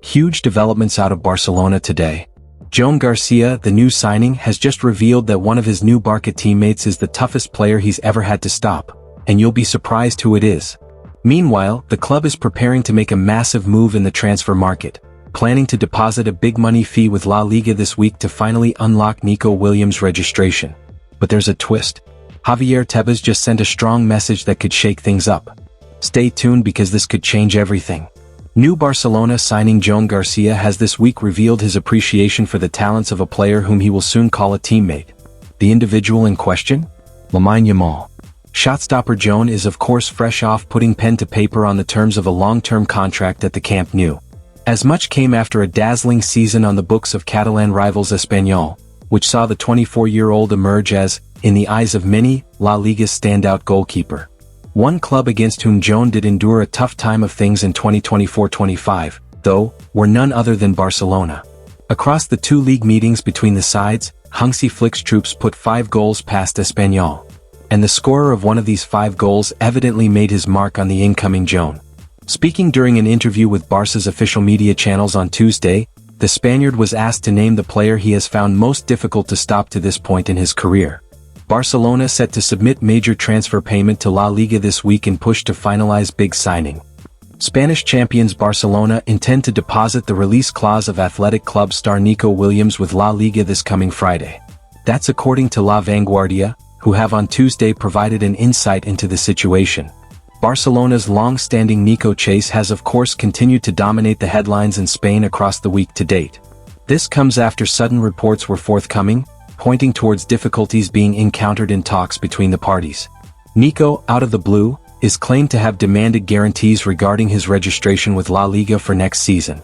Huge developments out of Barcelona today. Joan García, the new signing, has just revealed that one of his new Barca teammates is the toughest player he's ever had to stop, and you'll be surprised who it is. Meanwhile, the club is preparing to make a massive move in the transfer market, planning to deposit a big money fee with La Liga this week to finally unlock Nico Williams' registration. But there's a twist. Javier Tebas just sent a strong message that could shake things up. Stay tuned because this could change everything. New Barcelona signing Joan García has this week revealed his appreciation for the talents of a player whom he will soon call a teammate. The individual in question? Lamine Yamal. Shotstopper Joan is of course fresh off putting pen to paper on the terms of a long-term contract at the Camp Nou. As much came after a dazzling season on the books of Catalan rivals Espanyol, which saw the 24-year-old emerge as, in the eyes of many, La Liga's standout goalkeeper. One club against whom Joan did endure a tough time of things in 2024-25, though, were none other than Barcelona. Across the two league meetings between the sides, Hansi Flick's troops put 5 goals past Espanyol. And the scorer of one of these 5 goals evidently made his mark on the incoming Joan. Speaking during an interview with Barca's official media channels on Tuesday, the Spaniard was asked to name the player he has found most difficult to stop to this point in his career. Barcelona set to submit major transfer payment to La Liga this week and push to finalize big signing. Spanish champions Barcelona intend to deposit the release clause of Athletic Club star Nico Williams with La Liga this coming Friday. That's according to La Vanguardia, who have on Tuesday provided an insight into the situation. Barcelona's long-standing Nico chase has of course continued to dominate the headlines in Spain across the week to date. This comes after sudden reports were forthcoming, pointing towards difficulties being encountered in talks between the parties. Nico, out of the blue, is claimed to have demanded guarantees regarding his registration with La Liga for next season.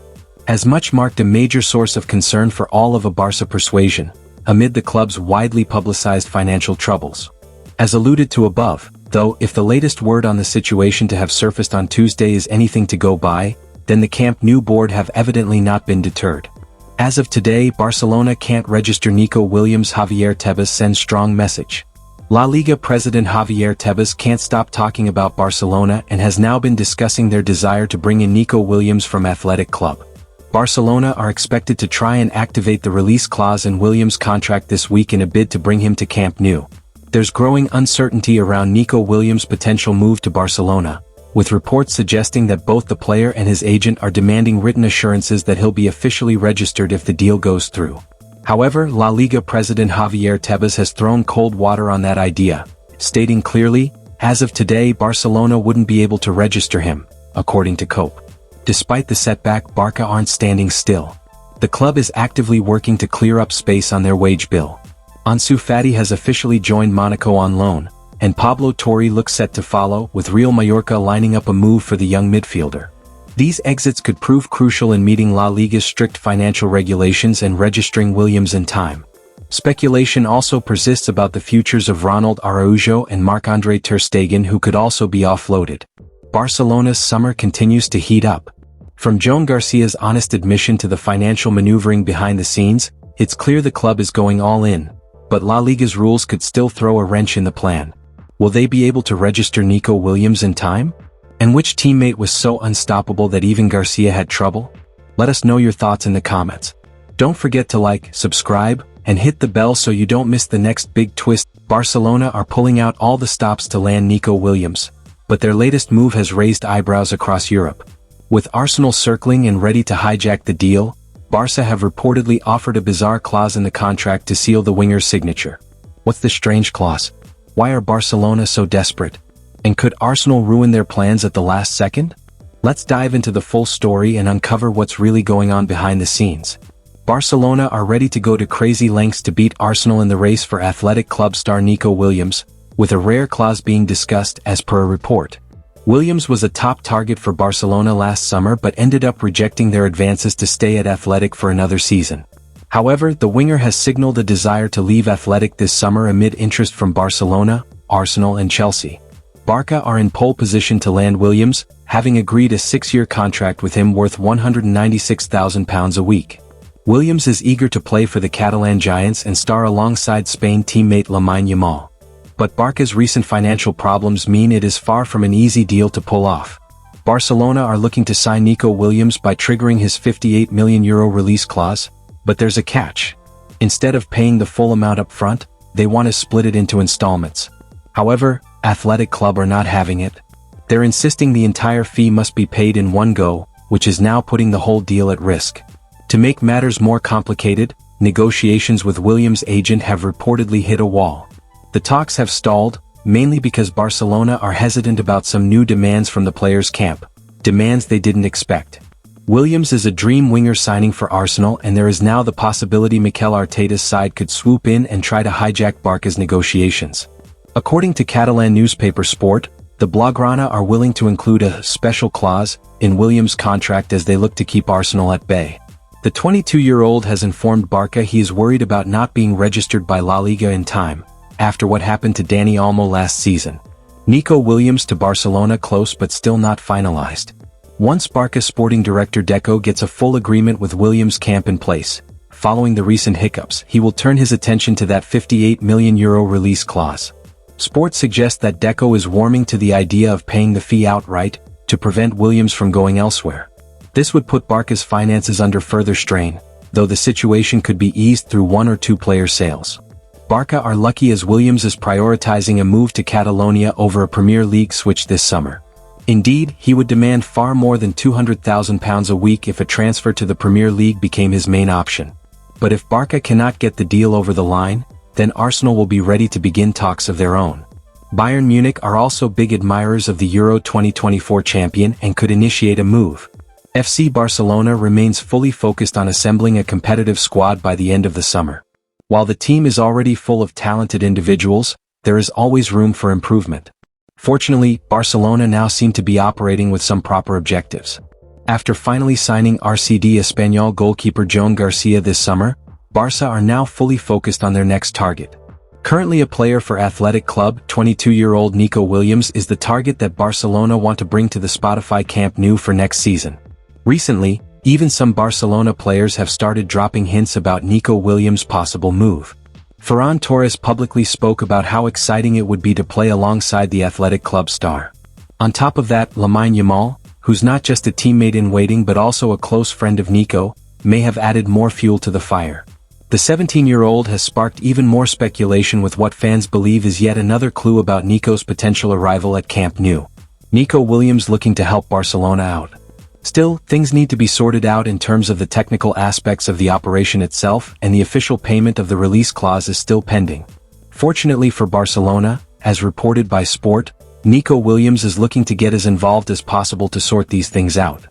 As much marked a major source of concern for all of a Barca persuasion, amid the club's widely publicized financial troubles. As alluded to above, though, if the latest word on the situation to have surfaced on Tuesday is anything to go by, then the Camp Nou board have evidently not been deterred. As of today, Barcelona can't register Nico Williams. Javier Tebas sends strong message. La Liga president Javier Tebas can't stop talking about Barcelona and has now been discussing their desire to bring in Nico Williams from Athletic Club. Barcelona are expected to try and activate the release clause in Williams' contract this week in a bid to bring him to Camp Nou. There's growing uncertainty around Nico Williams' potential move to Barcelona, with reports suggesting that both the player and his agent are demanding written assurances that he'll be officially registered if the deal goes through. However, La Liga president Javier Tebas has thrown cold water on that idea, stating clearly, as of today Barcelona wouldn't be able to register him, according to COPE. Despite the setback, Barca aren't standing still. The club is actively working to clear up space on their wage bill. Ansu Fati has officially joined Monaco on loan, and Pablo Torre looks set to follow, with Real Mallorca lining up a move for the young midfielder. These exits could prove crucial in meeting La Liga's strict financial regulations and registering Williams in time. Speculation also persists about the futures of Ronald Araujo and Marc-Andre ter Stegen, who could also be offloaded. Barcelona's summer continues to heat up. From Joan García's honest admission to the financial maneuvering behind the scenes, it's clear the club is going all in, but La Liga's rules could still throw a wrench in the plan. Will they be able to register Nico Williams in time? And which teammate was so unstoppable that even Garcia had trouble? Let us know your thoughts in the comments. Don't forget to like, subscribe, and hit the bell so you don't miss the next big twist. Barcelona are pulling out all the stops to land Nico Williams, but their latest move has raised eyebrows across Europe. With Arsenal circling and ready to hijack the deal, Barca have reportedly offered a bizarre clause in the contract to seal the winger's signature. What's the strange clause? Why are Barcelona so desperate? And could Arsenal ruin their plans at the last second? Let's dive into the full story and uncover what's really going on behind the scenes. Barcelona are ready to go to crazy lengths to beat Arsenal in the race for Athletic Club star Nico Williams, with a rare clause being discussed as per a report. Williams was a top target for Barcelona last summer but ended up rejecting their advances to stay at Athletic for another season. However, the winger has signaled a desire to leave Athletic this summer amid interest from Barcelona, Arsenal and Chelsea. Barca are in pole position to land Williams, having agreed a 6-year contract with him worth £196,000 a week. Williams is eager to play for the Catalan Giants and star alongside Spain teammate Lamine Yamal. But Barca's recent financial problems mean it is far from an easy deal to pull off. Barcelona are looking to sign Nico Williams by triggering his €58 million release clause, but there's a catch. Instead of paying the full amount up front, they want to split it into installments. However, Athletic Club are not having it. They're insisting the entire fee must be paid in one go, which is now putting the whole deal at risk. To make matters more complicated, negotiations with Williams' agent have reportedly hit a wall. The talks have stalled, mainly because Barcelona are hesitant about some new demands from the players' camp, demands they didn't expect. Williams is a dream winger signing for Arsenal, and there is now the possibility Mikel Arteta's side could swoop in and try to hijack Barca's negotiations. According to Catalan newspaper Sport, the Blaugrana are willing to include a special clause in Williams' contract as they look to keep Arsenal at bay. The 22-year-old has informed Barca he is worried about not being registered by La Liga in time, after what happened to Dani Olmo last season. Nico Williams to Barcelona close but still not finalized. Once Barca sporting director Deco gets a full agreement with Williams' camp in place, following the recent hiccups, he will turn his attention to that €58 million release clause. Sport suggests that Deco is warming to the idea of paying the fee outright, to prevent Williams from going elsewhere. This would put Barca's finances under further strain, though the situation could be eased through one or two player sales. Barca are lucky as Williams is prioritizing a move to Catalonia over a Premier League switch this summer. Indeed, he would demand far more than £200,000 a week if a transfer to the Premier League became his main option. But if Barca cannot get the deal over the line, then Arsenal will be ready to begin talks of their own. Bayern Munich are also big admirers of the Euro 2024 champion and could initiate a move. FC Barcelona remains fully focused on assembling a competitive squad by the end of the summer. While the team is already full of talented individuals, there is always room for improvement. Fortunately, Barcelona now seem to be operating with some proper objectives. After finally signing RCD Espanyol goalkeeper Joan García this summer, Barça are now fully focused on their next target. Currently a player for Athletic Club, 22-year-old Nico Williams is the target that Barcelona want to bring to the Spotify Camp Nou for next season. Recently, even some Barcelona players have started dropping hints about Nico Williams' possible move. Ferran Torres publicly spoke about how exciting it would be to play alongside the Athletic Club star. On top of that, Lamine Yamal, who's not just a teammate in waiting but also a close friend of Nico, may have added more fuel to the fire. The 17-year-old has sparked even more speculation with what fans believe is yet another clue about Nico's potential arrival at Camp Nou. Nico Williams looking to help Barcelona out. Still, things need to be sorted out in terms of the technical aspects of the operation itself, and the official payment of the release clause is still pending. Fortunately for Barcelona, as reported by Sport, Nico Williams is looking to get as involved as possible to sort these things out.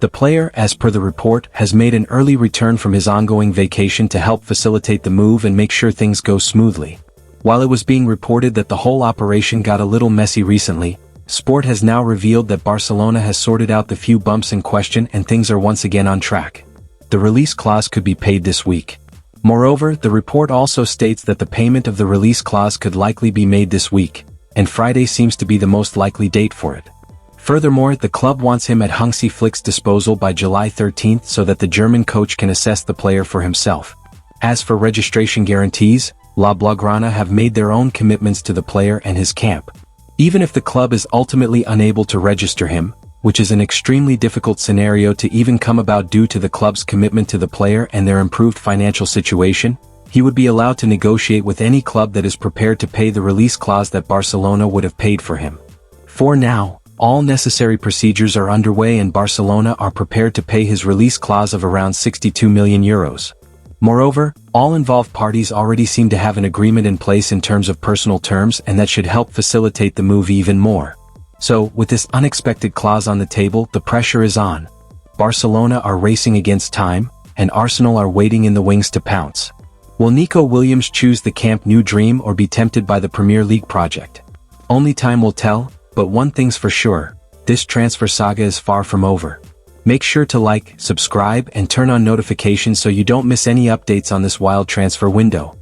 The player, as per the report, has made an early return from his ongoing vacation to help facilitate the move and make sure things go smoothly. While it was being reported that the whole operation got a little messy recently, Sport has now revealed that Barcelona has sorted out the few bumps in question and things are once again on track. The release clause could be paid this week. Moreover, the report also states that the payment of the release clause could likely be made this week, and Friday seems to be the most likely date for it. Furthermore, the club wants him at Hansi Flick's disposal by July 13th so that the German coach can assess the player for himself. As for registration guarantees, La Blaugrana have made their own commitments to the player and his camp. Even if the club is ultimately unable to register him, which is an extremely difficult scenario to even come about due to the club's commitment to the player and their improved financial situation, he would be allowed to negotiate with any club that is prepared to pay the release clause that Barcelona would have paid for him. For now, all necessary procedures are underway and Barcelona are prepared to pay his release clause of around €62 million. Moreover, all involved parties already seem to have an agreement in place in terms of personal terms, and that should help facilitate the move even more. So, with this unexpected clause on the table, the pressure is on. Barcelona are racing against time, and Arsenal are waiting in the wings to pounce. Will Nico Williams choose the Camp Nou dream or be tempted by the Premier League project? Only time will tell, but one thing's for sure, this transfer saga is far from over. Make sure to like, subscribe, and turn on notifications so you don't miss any updates on this wild transfer window.